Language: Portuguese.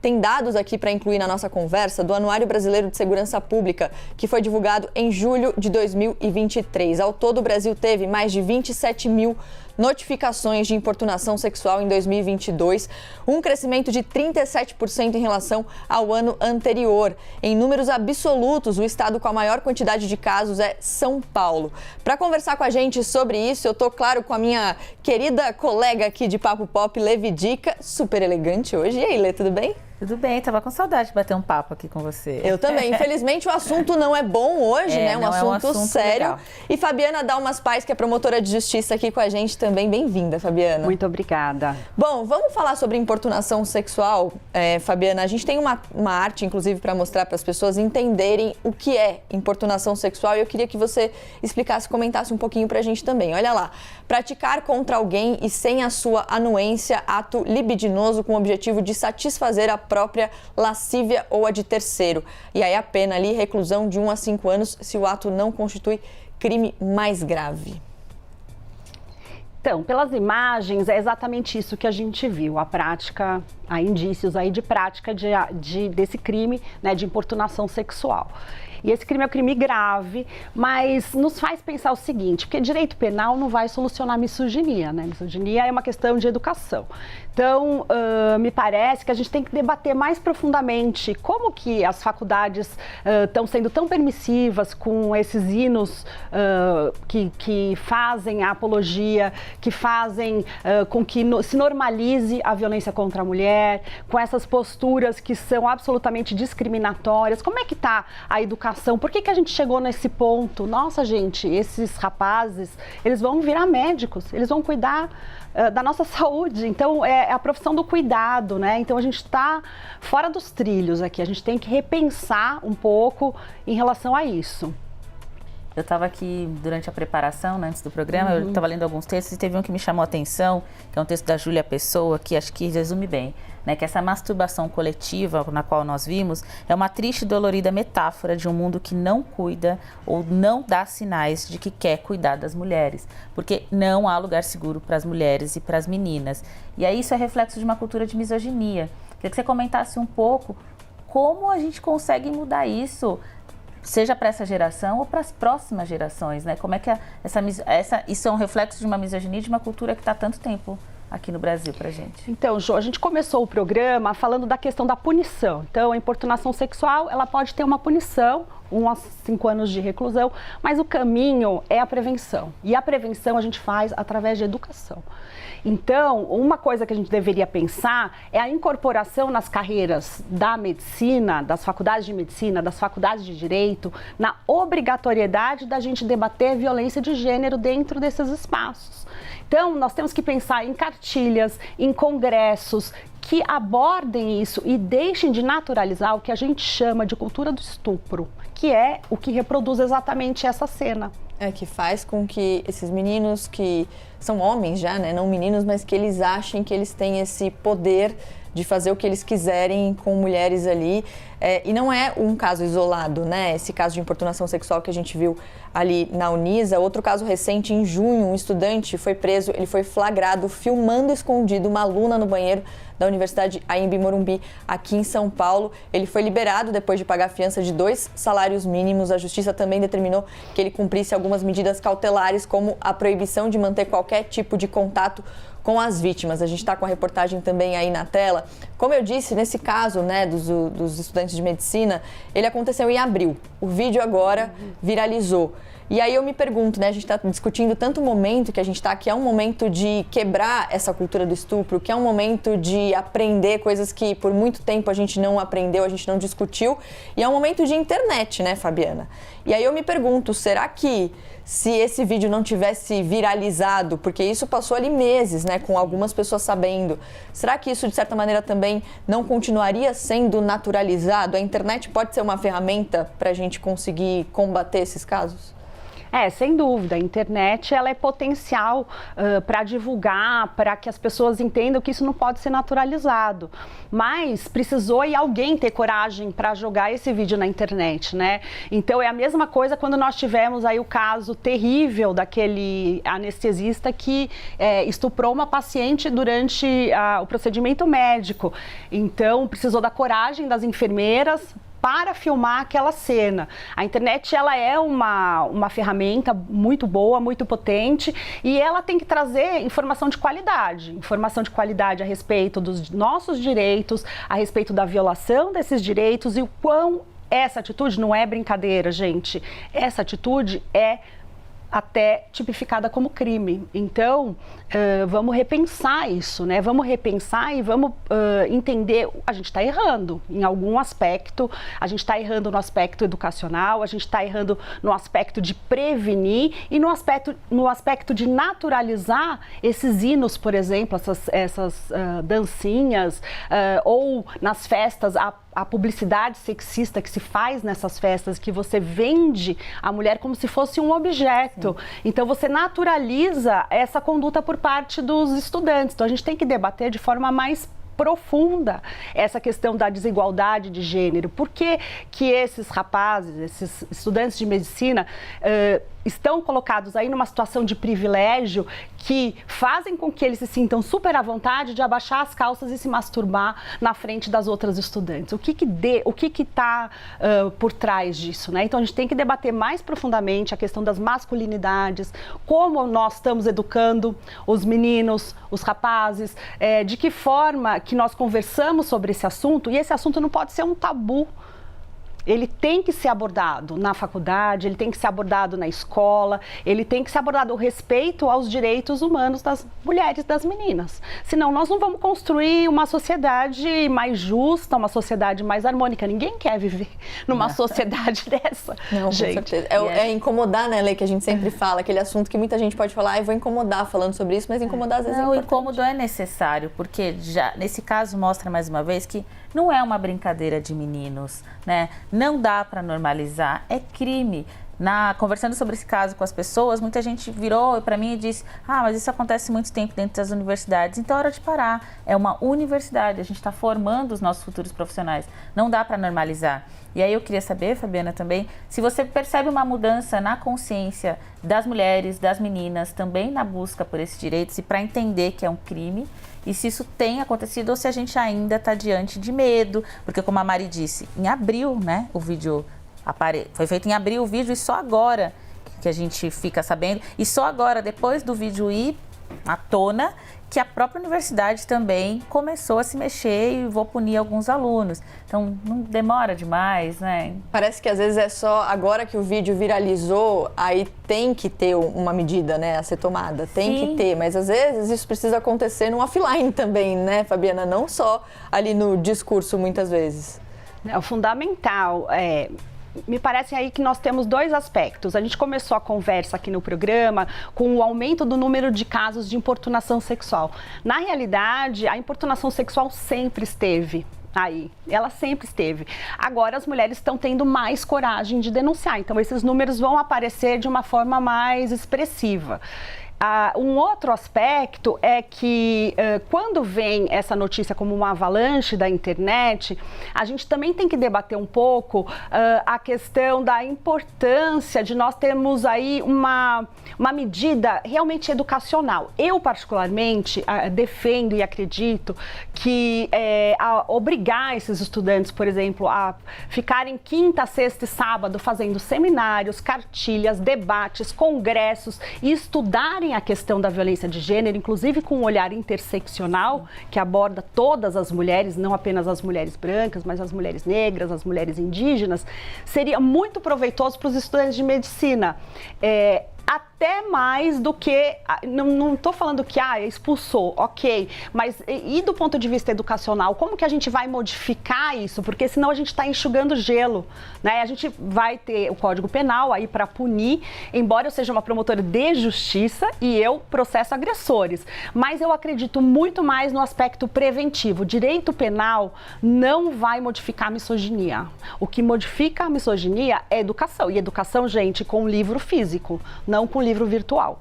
Tem dados aqui para incluir na nossa conversa do Anuário Brasileiro de Segurança Pública, que foi divulgado em julho de 2023. Ao todo, o Brasil teve mais de 27 mil notificações de importunação sexual em 2022, um crescimento de 37% em relação ao ano anterior. Em números absolutos, o estado com a maior quantidade de casos é São Paulo. Para conversar com a gente sobre isso, eu estou, claro, com a minha querida colega aqui de Papo Pop, Lê Vidica, super elegante hoje. E aí, Lê, tudo bem? Tudo bem, tava com saudade de bater um papo aqui com você. Eu também. Infelizmente, o assunto não é bom hoje, né? Um assunto sério. Legal. E Fabiana Dalmas Pais, que é promotora de justiça aqui com a gente também. Bem-vinda, Fabiana. Muito obrigada. Bom, vamos falar sobre importunação sexual, Fabiana. A gente tem uma arte, inclusive, para mostrar para as pessoas entenderem o que é importunação sexual. E eu queria que você explicasse, comentasse um pouquinho para a gente também. Olha lá. Praticar contra alguém e sem a sua anuência, ato libidinoso com o objetivo de satisfazer a própria lascívia ou a de terceiro. E aí a pena ali, reclusão de 1 a 5 anos, se o ato não constitui crime mais grave. Então, pelas imagens, é exatamente isso que a gente viu, a prática, há indícios aí de prática desse crime, né, de importunação sexual. E esse crime é um crime grave, mas nos faz pensar o seguinte, porque direito penal não vai solucionar a misoginia, né? Misoginia é uma questão de educação. Então, me parece que a gente tem que debater mais profundamente como que as faculdades estão sendo tão permissivas com esses hinos que fazem a apologia, que fazem com que se normalize a violência contra a mulher, com essas posturas que são absolutamente discriminatórias. Como é que está a educação? Por que a gente chegou nesse ponto? Nossa, gente, esses rapazes, eles vão virar médicos, eles vão cuidar da nossa saúde. Então, é a profissão do cuidado, né? Então, a gente está fora dos trilhos aqui. A gente tem que repensar um pouco em relação a isso. Eu estava aqui durante a preparação, né, antes do programa, eu estava lendo alguns textos e teve um que me chamou a atenção, que é um texto da Júlia Pessoa, que acho que resume bem, né, que essa masturbação coletiva na qual nós vimos é uma triste e dolorida metáfora de um mundo que não cuida ou não dá sinais de que quer cuidar das mulheres, porque não há lugar seguro para as mulheres e para as meninas. E aí isso é reflexo de uma cultura de misoginia. Queria que você comentasse um pouco como a gente consegue mudar isso, seja para essa geração ou para as próximas gerações, né? Como é que isso é um reflexo de uma misoginia, de uma cultura que está há tanto tempo aqui no Brasil pra gente? Então, Jo, a gente começou o programa falando da questão da punição. Então, a importunação sexual, ela pode ter uma punição, 1 a 5 anos de reclusão, mas o caminho é a prevenção. E a prevenção a gente faz através de educação. Então, uma coisa que a gente deveria pensar é a incorporação nas carreiras da medicina, das faculdades de medicina, das faculdades de direito, na obrigatoriedade da gente debater violência de gênero dentro desses espaços. Então, nós temos que pensar em cartilhas, em congressos que abordem isso e deixem de naturalizar o que a gente chama de cultura do estupro, que é o que reproduz exatamente essa cena. Que faz com que esses meninos que são homens já, né, não meninos, mas que eles achem que eles têm esse poder de fazer o que eles quiserem com mulheres ali. E não é um caso isolado, né? Esse caso de importunação sexual que a gente viu ali na Unisa. Outro caso recente, em junho, um estudante foi preso, ele foi flagrado filmando escondido uma aluna no banheiro da Universidade Anhembi Morumbi, aqui em São Paulo. Ele foi liberado depois de pagar a fiança de 2 salários mínimos. A Justiça também determinou que ele cumprisse algumas medidas cautelares, como a proibição de manter qualquer tipo de contato com as vítimas. A gente está com a reportagem também aí na tela. Como eu disse, nesse caso, né, dos estudantes de medicina, ele aconteceu em abril. O vídeo agora viralizou. E aí eu me pergunto, né, a gente está discutindo tanto o momento que a gente está, que é um momento de quebrar essa cultura do estupro, que é um momento de aprender coisas que por muito tempo a gente não aprendeu, a gente não discutiu, e é um momento de internet, né, Fabiana? E aí eu me pergunto, será que se esse vídeo não tivesse viralizado, porque isso passou ali meses, né, com algumas pessoas sabendo, será que isso de certa maneira também não continuaria sendo naturalizado? A internet pode ser uma ferramenta para a gente conseguir combater esses casos? Sem dúvida, a internet ela é potencial para divulgar, para que as pessoas entendam que isso não pode ser naturalizado, mas precisou alguém ter coragem para jogar esse vídeo na internet, né? Então é a mesma coisa quando nós tivemos aí o caso terrível daquele anestesista que estuprou uma paciente durante o procedimento médico. Então precisou da coragem das enfermeiras para filmar aquela cena. A internet ela é uma ferramenta muito boa, muito potente, e ela tem que trazer informação de qualidade a respeito dos nossos direitos, a respeito da violação desses direitos e o quão essa atitude não é brincadeira, gente. Essa atitude é até tipificada como crime. Então, vamos repensar isso, né? Vamos repensar e vamos entender, a gente está errando em algum aspecto, a gente está errando no aspecto educacional, a gente está errando no aspecto de prevenir e no aspecto de naturalizar esses hinos, por exemplo, essas dancinhas, ou nas festas, a publicidade sexista que se faz nessas festas, que você vende a mulher como se fosse um objeto. Sim. Então, você naturaliza essa conduta por parte dos estudantes. Então, a gente tem que debater de forma mais profunda essa questão da desigualdade de gênero. Por que esses rapazes, esses estudantes de medicina, estão colocados aí numa situação de privilégio que fazem com que eles se sintam super à vontade de abaixar as calças e se masturbar na frente das outras estudantes? O que está por trás disso, né? Então a gente tem que debater mais profundamente a questão das masculinidades, como nós estamos educando os meninos, os rapazes, de que forma que nós conversamos sobre esse assunto, e esse assunto não pode ser um tabu. Ele tem que ser abordado na faculdade, ele tem que ser abordado na escola, ele tem que ser abordado o respeito aos direitos humanos das mulheres, das meninas. Senão nós não vamos construir uma sociedade mais justa, uma sociedade mais harmônica. Ninguém quer viver numa sociedade dessa. Não, com certeza. É incomodar, né, Lê, que a gente sempre fala, aquele assunto que muita gente pode falar, eu vou incomodar falando sobre isso, mas incomodar às vezes é importante. O incômodo é necessário, porque já nesse caso mostra mais uma vez que não é uma brincadeira de meninos, né? Não dá para normalizar, é crime. Conversando sobre esse caso com as pessoas, muita gente virou para mim e disse: mas isso acontece muito tempo dentro das universidades, então é hora de parar. É uma universidade, a gente está formando os nossos futuros profissionais, não dá para normalizar. E aí eu queria saber, Fabiana, também, se você percebe uma mudança na consciência das mulheres, das meninas, também na busca por esses direitos e para entender que é um crime, e se isso tem acontecido ou se a gente ainda está diante de medo, porque como a Mari disse, em abril, né, o vídeo foi feito em abril o vídeo, e só agora que a gente fica sabendo, e só agora, depois do vídeo ir à tona, que a própria universidade também começou a se mexer e vou punir alguns alunos. Então, não demora demais, né? Parece que às vezes é só agora que o vídeo viralizou, aí tem que ter uma medida, né, a ser tomada. Tem que ter, mas às vezes isso precisa acontecer no offline também, né, Fabiana? Não só ali no discurso, muitas vezes. O fundamental me parece aí que nós temos dois aspectos. A gente começou a conversa aqui no programa com o aumento do número de casos de importunação sexual. Na realidade, a importunação sexual sempre esteve aí, ela sempre esteve. Agora as mulheres estão tendo mais coragem de denunciar, então esses números vão aparecer de uma forma mais expressiva. Um outro aspecto é que quando vem essa notícia como uma avalanche da internet, a gente também tem que debater um pouco a questão da importância de nós termos aí uma medida realmente educacional. Eu, particularmente, defendo e acredito que obrigar esses estudantes, por exemplo, a ficarem quinta, sexta e sábado fazendo seminários, cartilhas, debates, congressos e estudarem a questão da violência de gênero, inclusive com um olhar interseccional, que aborda todas as mulheres, não apenas as mulheres brancas, mas as mulheres negras, as mulheres indígenas, seria muito proveitoso para os estudantes de medicina. até mais do que, não estou falando que expulsou, ok, mas e do ponto de vista educacional, como que a gente vai modificar isso? Porque senão a gente está enxugando gelo, né? A gente vai ter o Código Penal aí para punir, embora eu seja uma promotora de justiça e eu processo agressores, mas eu acredito muito mais no aspecto preventivo. O direito penal não vai modificar a misoginia. O que modifica a misoginia é educação, e educação, gente, com livro físico, não com livro virtual.